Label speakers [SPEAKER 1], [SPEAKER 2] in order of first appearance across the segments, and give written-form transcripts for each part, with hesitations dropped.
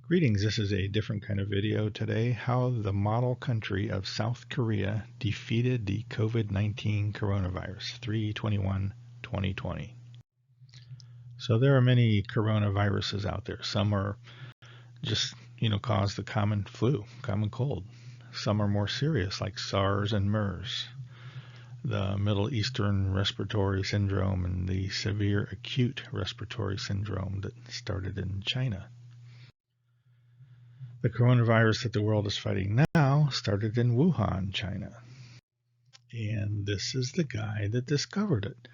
[SPEAKER 1] Greetings, this is a different kind of video today, how the model country of South Korea defeated the COVID-19 coronavirus, 3/21/2020. So there are many coronaviruses out there. Some are just, cause the common flu, common cold. Some are more serious, like SARS and MERS, the Middle Eastern Respiratory Syndrome and the severe acute respiratory syndrome that started in China. The coronavirus that the world is fighting now started in Wuhan, China. And this is the guy that discovered it.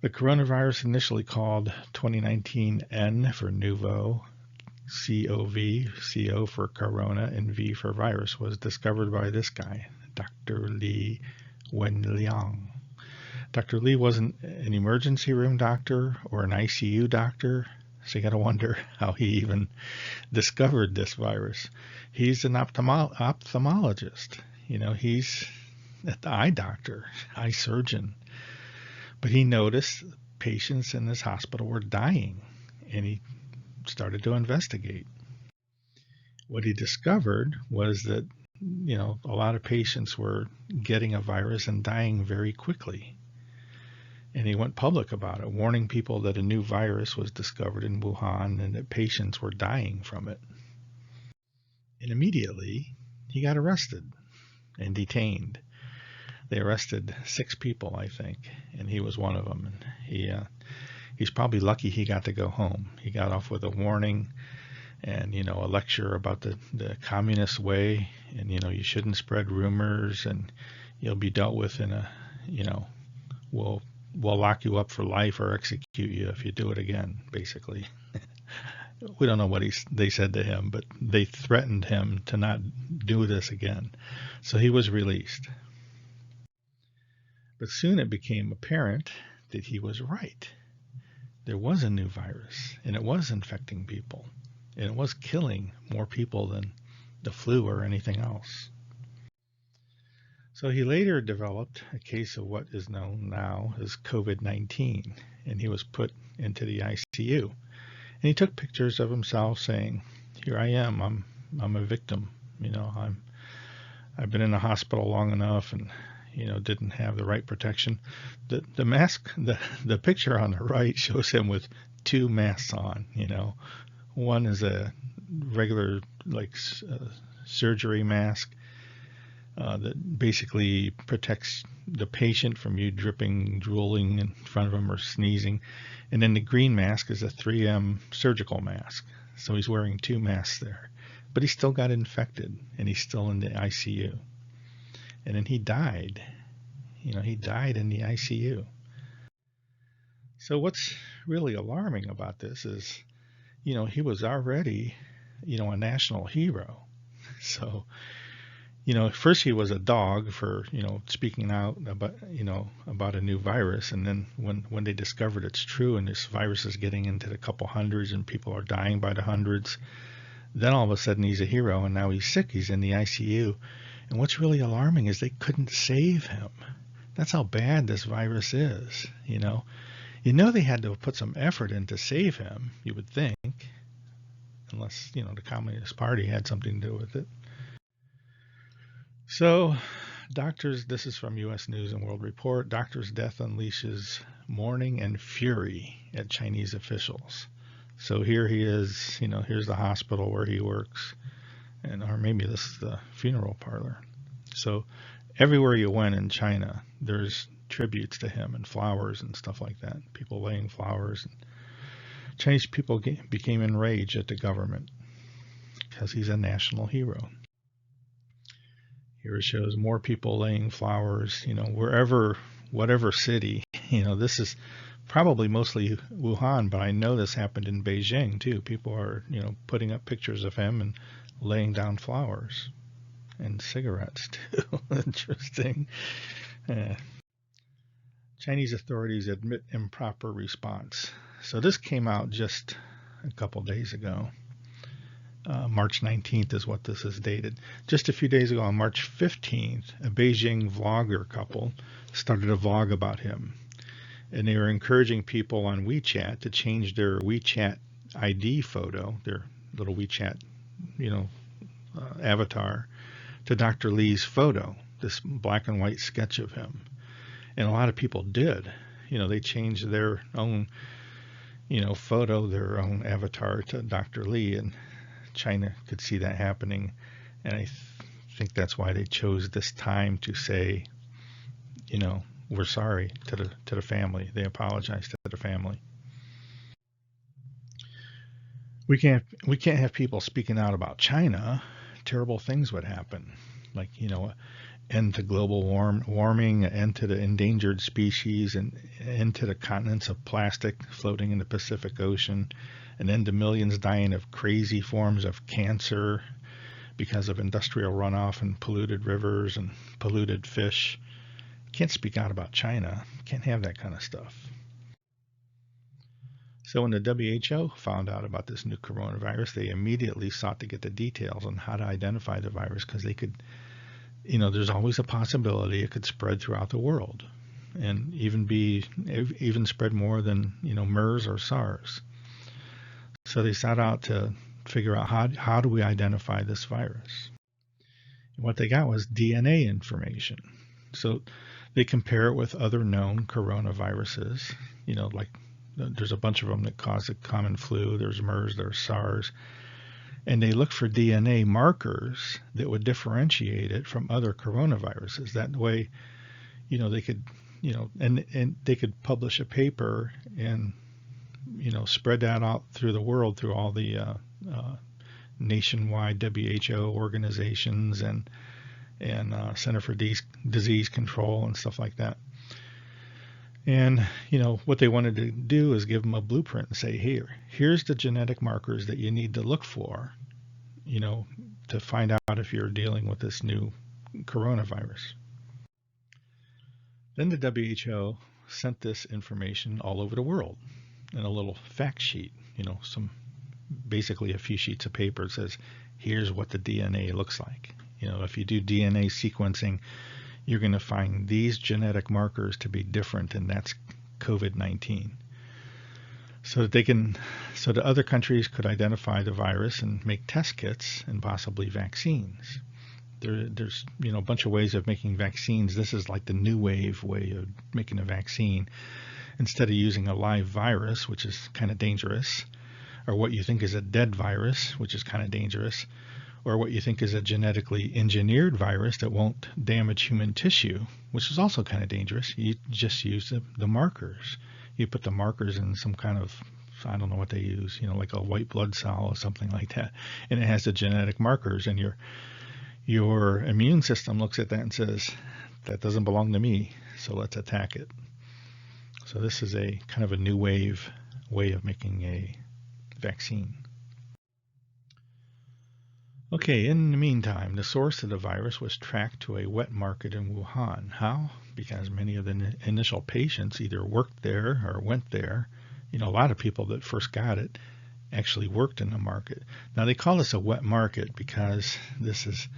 [SPEAKER 1] The coronavirus, initially called 2019N for Nouveau, COV, CO for Corona, and V for virus, was discovered by this guy, Dr. Li Wenliang. Dr. Li wasn't an emergency room doctor or an ICU doctor. So you got to wonder how he even discovered this virus. He's an ophthalmologist. He's the eye doctor, eye surgeon. But he noticed patients in this hospital were dying, and he started to investigate. What he discovered was that, a lot of patients were getting a virus and dying very quickly. And he went public about it, warning people that a new virus was discovered in Wuhan and that patients were dying from it. And immediately, he got arrested and detained. They arrested 6 people, I think, and he was one of them. And he's probably lucky he got to go home. He got off with a warning and, a lecture about the communist way, and, you shouldn't spread rumors, and you'll be dealt with in a, we'll lock you up for life or execute you if you do it again, basically. We don't know what they said to him, but they threatened him to not do this again. So he was released. But soon it became apparent that he was right. There was a new virus, and it was infecting people, and it was killing more people than the flu or anything else. So he later developed a case of what is known now as COVID-19, and he was put into the ICU. And he took pictures of himself saying, "Here I am. I'm a victim. I've been in the hospital long enough, and didn't have the right protection." The mask, the picture on the right shows him with 2 masks on. One is a regular surgery mask. That basically protects the patient from you dripping, drooling in front of him or sneezing. And then the green mask is a 3M surgical mask. So he's wearing 2 masks there. But he still got infected, and he's still in the ICU. And then he died. He died in the ICU. So what's really alarming about this is, he was already, a national hero. So first he was a dog for, speaking out about a new virus. And then when they discovered it's true and this virus is getting into the couple hundreds and people are dying by the hundreds, then all of a sudden he's a hero, and now he's sick. He's in the ICU. And what's really alarming is they couldn't save him. That's how bad this virus is, they had to put some effort in to save him, you would think, unless, the Communist Party had something to do with it. So, this is from U.S. News and World Report, doctor's death unleashes mourning and fury at Chinese officials. So here he is, here's the hospital where he works, or maybe this is the funeral parlor. So everywhere you went in China, there's tributes to him and flowers and stuff like that, people laying flowers. Chinese people became enraged at the government because he's a national hero. Here it shows more people laying flowers, wherever, whatever city. This is probably mostly Wuhan, but I know this happened in Beijing too. People are, putting up pictures of him and laying down flowers and cigarettes too. Interesting. Chinese authorities admit improper response. So this came out just a couple days ago. March 19th is what this is dated. Just a few days ago, on March 15th, a Beijing vlogger couple started a vlog about him. And they were encouraging people on WeChat to change their WeChat ID photo, their little WeChat, you know, avatar to Dr. Lee's photo, this black and white sketch of him. And a lot of people did. You know, they changed their own, you know, photo, their own avatar to Dr. Lee, and China could see that happening. And I think that's why they chose this time to say, you know, we're sorry to the family. They apologized to the family. We can't have people speaking out about China. Terrible things would happen, like, you know, end to global warming, end to the endangered species, and end to the continents of plastic floating in the Pacific Ocean, and end to millions dying of crazy forms of cancer because of industrial runoff and polluted rivers and polluted fish. Can't speak out about China. Can't have that kind of stuff. So when the WHO found out about this new coronavirus, they immediately sought to get the details on how to identify the virus, because they could, you know, there's always a possibility it could spread throughout the world and even spread more than, you know, MERS or SARS. So they sought out to figure out how do we identify this virus. And what they got was DNA information. So they compare it with other known coronaviruses, you know, like there's a bunch of them that cause the common flu. There's MERS, there's SARS. And they look for DNA markers that would differentiate it from other coronaviruses. That way, you know, they could, you know, and they could publish a paper and, you know, spread that out through the world, through all the nationwide WHO organizations and Center for Disease Control and stuff like that. And, you know, what they wanted to do is give them a blueprint and say, here's the genetic markers that you need to look for, you know, to find out if you're dealing with this new coronavirus. Then the WHO sent this information all over the world in a little fact sheet, you know, basically a few sheets of paper. It says, here's what the DNA looks like. You know, if you do DNA sequencing, you're going to find these genetic markers to be different, and that's COVID-19. So that the other countries could identify the virus and make test kits and possibly vaccines. There's, you know, a bunch of ways of making vaccines. This is like the new wave way of making a vaccine. Instead of using a live virus, which is kind of dangerous, or what you think is a dead virus, which is kind of dangerous, or what you think is a genetically engineered virus that won't damage human tissue, which is also kind of dangerous. You just use the markers. You put the markers in some kind of, I don't know what they use, you know, like a white blood cell or something like that, and it has the genetic markers, and your immune system looks at that and says, that doesn't belong to me, so let's attack it. So this is a kind of a new way of making a vaccine. Okay, in the meantime, the source of the virus was tracked to a wet market in Wuhan. How? Because many of the initial patients either worked there or went there. You know, a lot of people that first got it actually worked in the market. Now, they call this a wet market because this is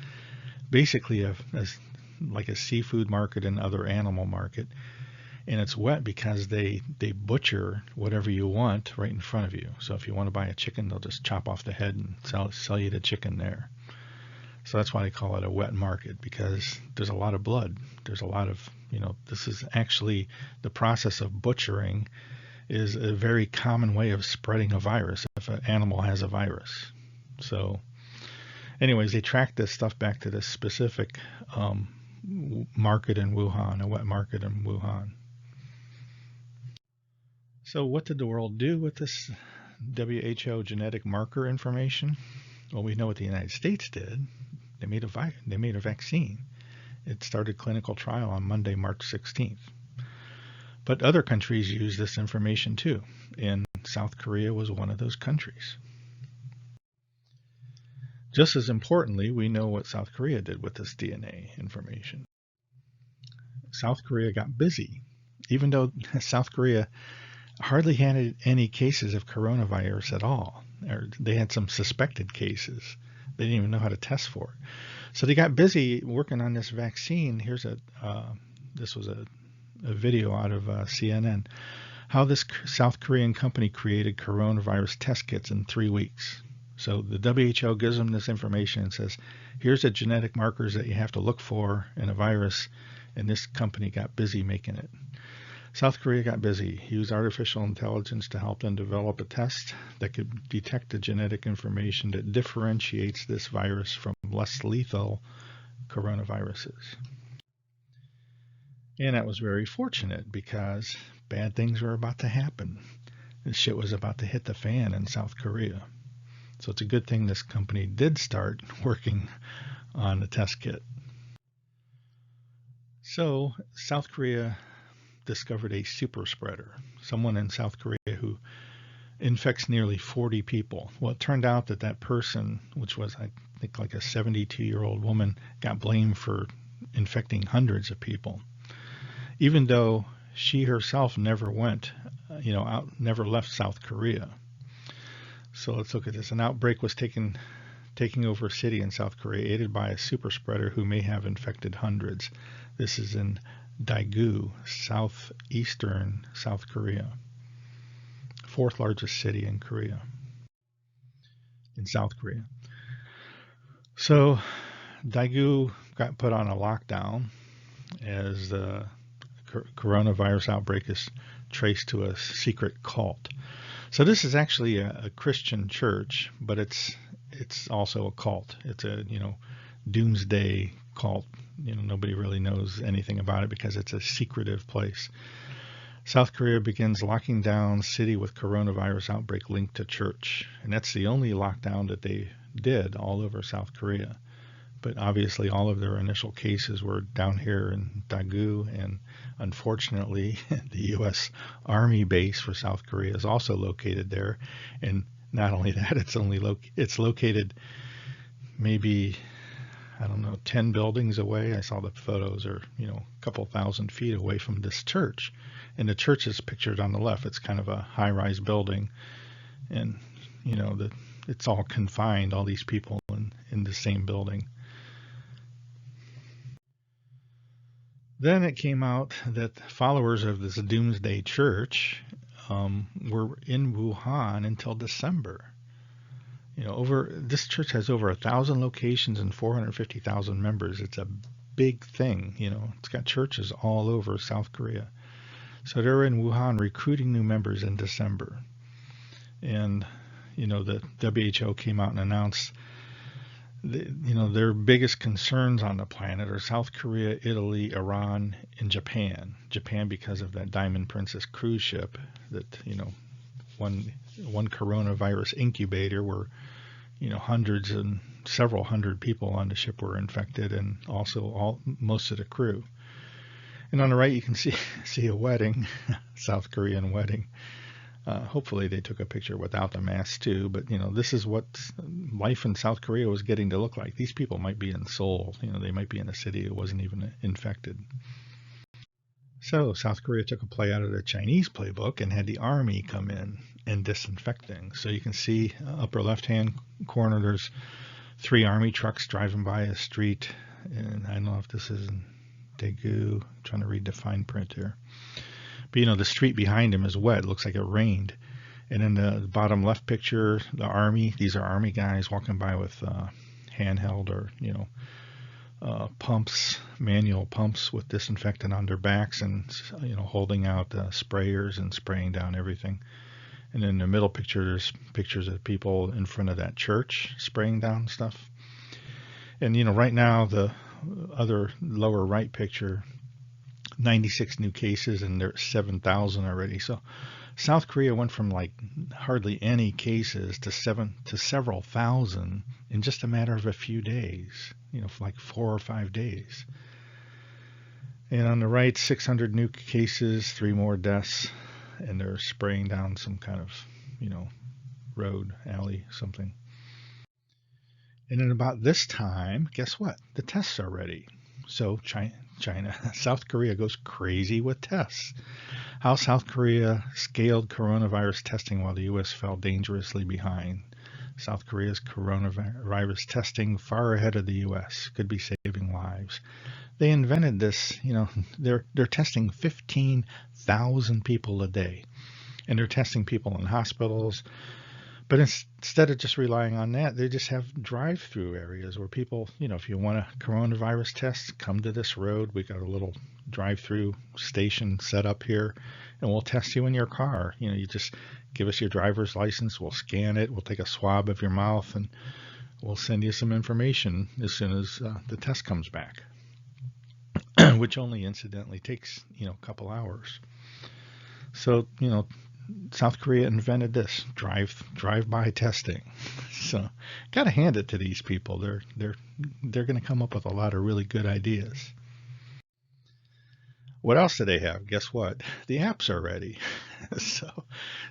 [SPEAKER 1] basically like a seafood market and other animal market. And it's wet because they butcher whatever you want right in front of you. So if you want to buy a chicken, they'll just chop off the head and sell you the chicken there. So that's why they call it a wet market, because there's a lot of blood. There's a lot of, you know, this is actually the process of butchering is a very common way of spreading a virus if an animal has a virus. So anyways, they tracked this stuff back to this specific market in Wuhan, a wet market in Wuhan. So what did the world do with this WHO genetic marker information? Well, we know what the United States did. They made a vaccine. It started clinical trial on Monday, March 16th. But other countries use this information too, and South Korea was one of those countries. Just as importantly, we know what South Korea did with this DNA information. South Korea got busy. Even though South Korea hardly had any cases of coronavirus at all, or they had some suspected cases. They didn't even know how to test for it. So they got busy working on this vaccine. This was a video out of CNN, how this South Korean company created coronavirus test kits in 3 weeks. So the WHO gives them this information and says, here's the genetic markers that you have to look for in a virus, and this company got busy making it. South Korea got busy, used artificial intelligence to help them develop a test that could detect the genetic information that differentiates this virus from less lethal coronaviruses. And that was very fortunate because bad things were about to happen. This shit was about to hit the fan in South Korea. So it's a good thing this company did start working on the test kit. So South Korea discovered a super spreader, someone in South Korea who infects nearly 40 people. Well, it turned out that that person, which was I think like a 72-year-old woman, got blamed for infecting hundreds of people, even though she herself never went, never left South Korea. So let's look at this. An outbreak was taking over a city in South Korea, aided by a super spreader who may have infected hundreds. This is in Daegu, southeastern South Korea, fourth largest city in South Korea. So Daegu got put on a lockdown as the coronavirus outbreak is traced to a secret cult. So this is actually a Christian church, but it's also a cult. It's a doomsday cult. Nobody really knows anything about it because it's a secretive place. South Korea begins locking down city with coronavirus outbreak linked to church, and that's the only lockdown that they did all over South Korea. But obviously all of their initial cases were down here in Daegu, and unfortunately the U.S. Army base for South Korea is also located there. And not only that, it's located maybe, 10 buildings away. I saw the photos are, a couple thousand feet away from this church. And the church is pictured on the left. It's kind of a high-rise building, and it's all confined, all these people in the same building. Then it came out that followers of this doomsday church were in Wuhan until December. This church has over 1,000 locations and 450,000 members. It's a big thing. It's got churches all over South Korea. So they're in Wuhan recruiting new members in December. And, the WHO came out and announced their biggest concerns on the planet are South Korea, Italy, Iran, and Japan. Japan because of that Diamond Princess cruise ship that, one coronavirus incubator where, hundreds and several hundred people on the ship were infected, and also most of the crew. And on the right you can see a wedding, South Korean wedding. Hopefully they took a picture without the mask too, but this is what life in South Korea was getting to look like. These people might be in Seoul, they might be in a city that wasn't even infected. So South Korea took a play out of the Chinese playbook and had the army come in and disinfect things. So you can see upper left-hand corner, there's 3 army trucks driving by a street, and I don't know if this is in Daegu. I'm trying to read the fine print here. But the street behind him is wet. It looks like it rained. And in the bottom left picture, the army, these are army guys walking by with handheld or, pumps, manual pumps with disinfectant on their backs, and, holding out sprayers and spraying down everything. And in the middle picture, there's pictures of people in front of that church spraying down stuff. And, right now, the other lower right picture, 96 new cases, and there's 7,000 already. So South Korea went from like hardly any cases to several thousand in just a matter of a few days, for like 4 or 5 days. And on the right, 600 new cases, 3 more deaths, and they're spraying down some kind of, road, alley, something. And then about this time, guess what? The tests are ready. So South Korea goes crazy with tests. How South Korea scaled coronavirus testing while the U.S. fell dangerously behind. South Korea's coronavirus testing far ahead of the U.S. could be saving lives. They invented this, they're testing 15,000 people a day. And they're testing people in hospitals, But instead of just relying on that, they just have drive-through areas where people, if you want a coronavirus test, come to this road. We got a little drive-through station set up here, and we'll test you in your car. You just give us your driver's license. We'll scan it. We'll take a swab of your mouth, and we'll send you some information as soon as the test comes back, which only incidentally takes, a couple hours. So, South Korea invented this drive-by testing. So, gotta hand it to these people. They're going to come up with a lot of really good ideas. What else do they have? Guess what? The apps are ready. So,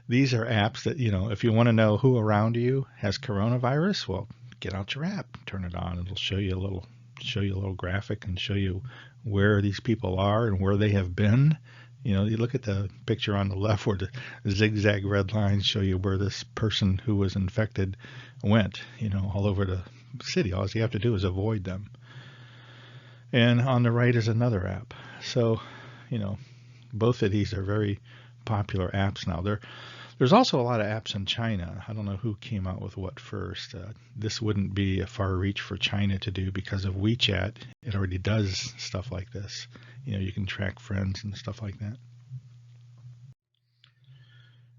[SPEAKER 1] these are apps that, if you want to know who around you has coronavirus, well, get out your app, turn it on. It'll show you a little graphic and show you where these people are and where they have been. You look at the picture on the left where the zigzag red lines show you where this person who was infected went, all over the city. All you have to do is avoid them. And on the right is another app. So, both of these are very popular apps now. There's also a lot of apps in China. I don't know who came out with what first. This wouldn't be a far reach for China to do because of WeChat. It already does stuff like this. You can track friends and stuff like that.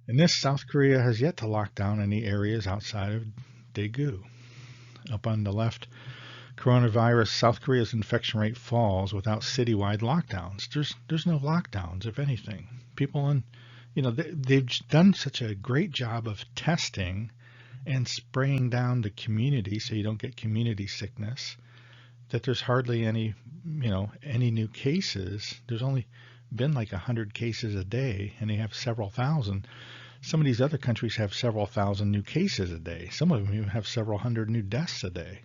[SPEAKER 1] And this, South Korea has yet to lock down any areas outside of Daegu. Up on the left, coronavirus, South Korea's infection rate falls without citywide lockdowns. There's no lockdowns, if anything. People they've done such a great job of testing and spraying down the community so you don't get community sickness that there's hardly any new cases. There's only been like 100 cases a day, and they have several thousand. Some of these other countries have several thousand new cases a day. Some of them even have several hundred new deaths a day.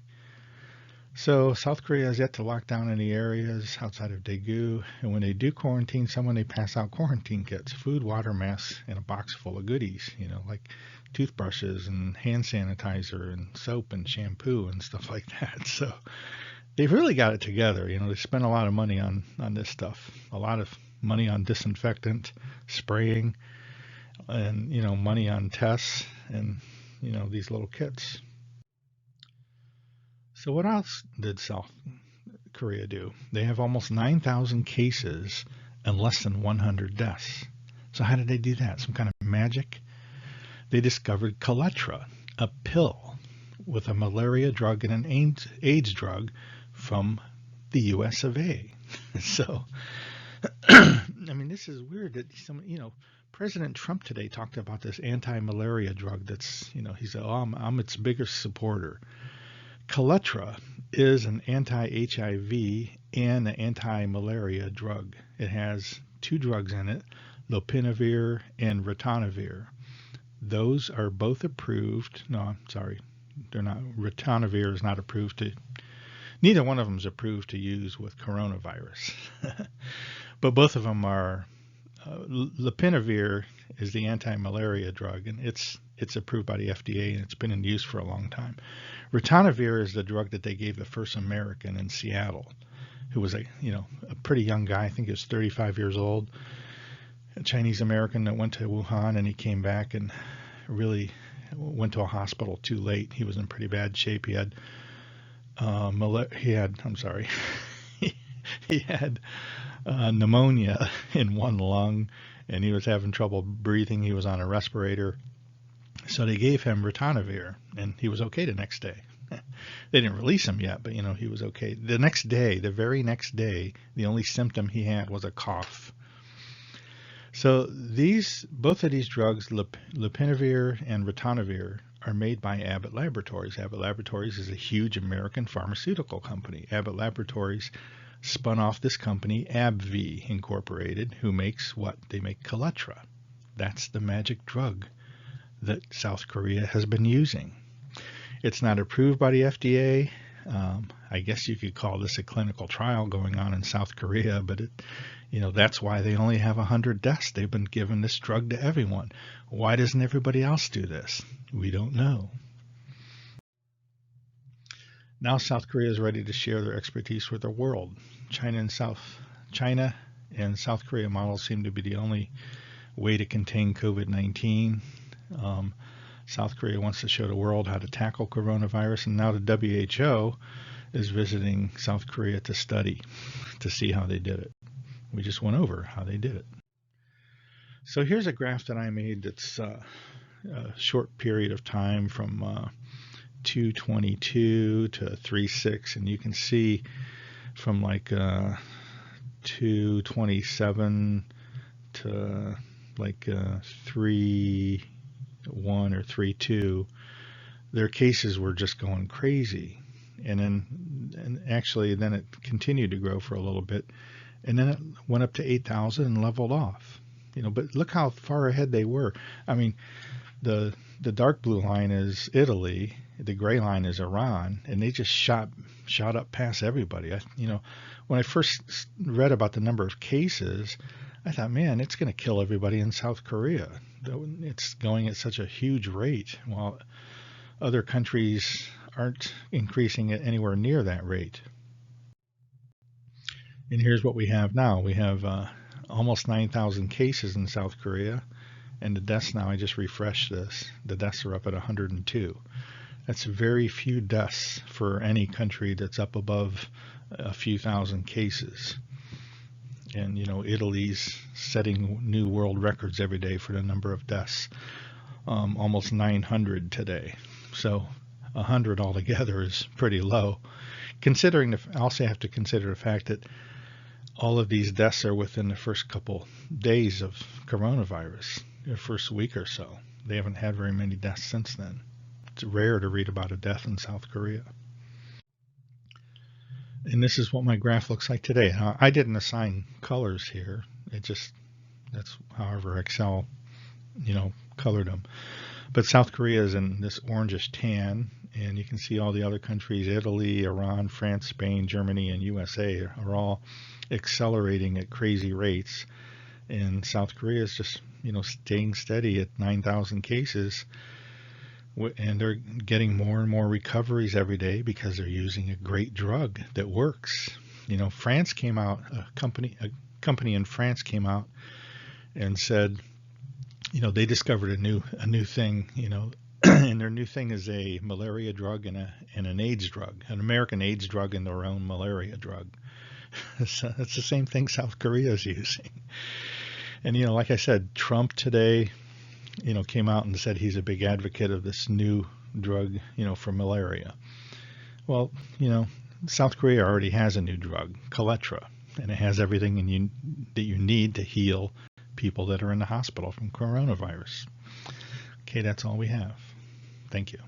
[SPEAKER 1] So South Korea has yet to lock down any areas outside of Daegu, and when they do quarantine someone, they pass out quarantine kits, food, water, masks, and a box full of goodies, like toothbrushes and hand sanitizer and soap and shampoo and stuff like that. So they've really got it together. They spend a lot of money on this stuff, a lot of money on disinfectant, spraying, and, money on tests and, these little kits. So what else did South Korea do? They have almost 9,000 cases and less than 100 deaths. So how did they do that? Some kind of magic? They discovered Coletra, a pill with a malaria drug and an AIDS drug from the US of A. So, this is weird that President Trump today talked about this anti-malaria drug that's, he said, I'm its biggest supporter. Coletra is an anti-HIV and an anti-malaria drug. It has two drugs in it, lopinavir and ritonavir. Those are both approved. No, I'm sorry. They're not. Ritonavir is not approved to. Neither one of them is approved to use with coronavirus. But both of them are. Lopinavir is the anti-malaria drug, and it's approved by the FDA, and it's been in use for a long time. Ritonavir is the drug that they gave the first American in Seattle, who was a pretty young guy. I think he was 35 years old, a Chinese American that went to Wuhan, and he came back and really went to a hospital too late. He was in pretty bad shape. He had he had pneumonia in one lung, and he was having trouble breathing. He was on a respirator. So they gave him ritonavir, and he was okay the next day. They didn't release him yet, but he was okay. The very next day, the only symptom he had was a cough. So both of these drugs, lopinavir and ritonavir, are made by Abbott Laboratories. Abbott Laboratories is a huge American pharmaceutical company. Abbott Laboratories spun off this company, AbbVie Incorporated, who makes what? They make Coletra. That's the magic drug that South Korea has been using. It's not approved by the FDA. I guess you could call this a clinical trial going on in South Korea, but that's why they only have 100 deaths. They've been giving this drug to everyone. Why doesn't everybody else do this? We don't know. Now South Korea is ready to share their expertise with the world. China and South Korea models seem to be the only way to contain COVID-19. South Korea wants to show the world how to tackle coronavirus, and now the WHO is visiting South Korea to study, to see how they did it. We just went over how they did it. So here's a graph that I made that's a short period of time from 222 to 36, and you can see from like 227 to like 3:1 or 3:2, their cases were just going crazy. And actually then it continued to grow for a little bit, and then it went up to 8,000 and leveled off. But look how far ahead they were. I mean, the dark blue line is Italy, the gray line is Iran, and they just shot up past everybody. When I first read about the number of cases, I thought, man, it's going to kill everybody in South Korea. It's going at such a huge rate, while other countries aren't increasing at anywhere near that rate. And here's what we have now. We have almost 9,000 cases in South Korea, and the deaths now, I just refreshed this, the deaths are up at 102. That's very few deaths for any country that's up above a few thousand cases. And Italy's setting new world records every day for the number of deaths, almost 900 today. So 100 altogether is pretty low, considering I also have to consider the fact that all of these deaths are within the first couple days of coronavirus, the first week or so. They haven't had very many deaths since then. It's rare to read about a death in South Korea. And this is what my graph looks like today. Now, I didn't assign colors here. That's however Excel, colored them. But South Korea is in this orangish tan, and you can see all the other countries, Italy, Iran, France, Spain, Germany, and USA are all accelerating at crazy rates. And South Korea is just, staying steady at 9,000 cases. And they're getting more and more recoveries every day because they're using a great drug that works. France came out, a company in France came out and said, they discovered a new thing, and their new thing is a malaria drug and an AIDS drug, an American AIDS drug and their own malaria drug. So it's the same thing South Korea is using. And like I said, Trump today, came out and said he's a big advocate of this new drug, for malaria. Well, South Korea already has a new drug, Coletra, and it has everything that you need to heal people that are in the hospital from coronavirus. Okay, that's all we have. Thank you.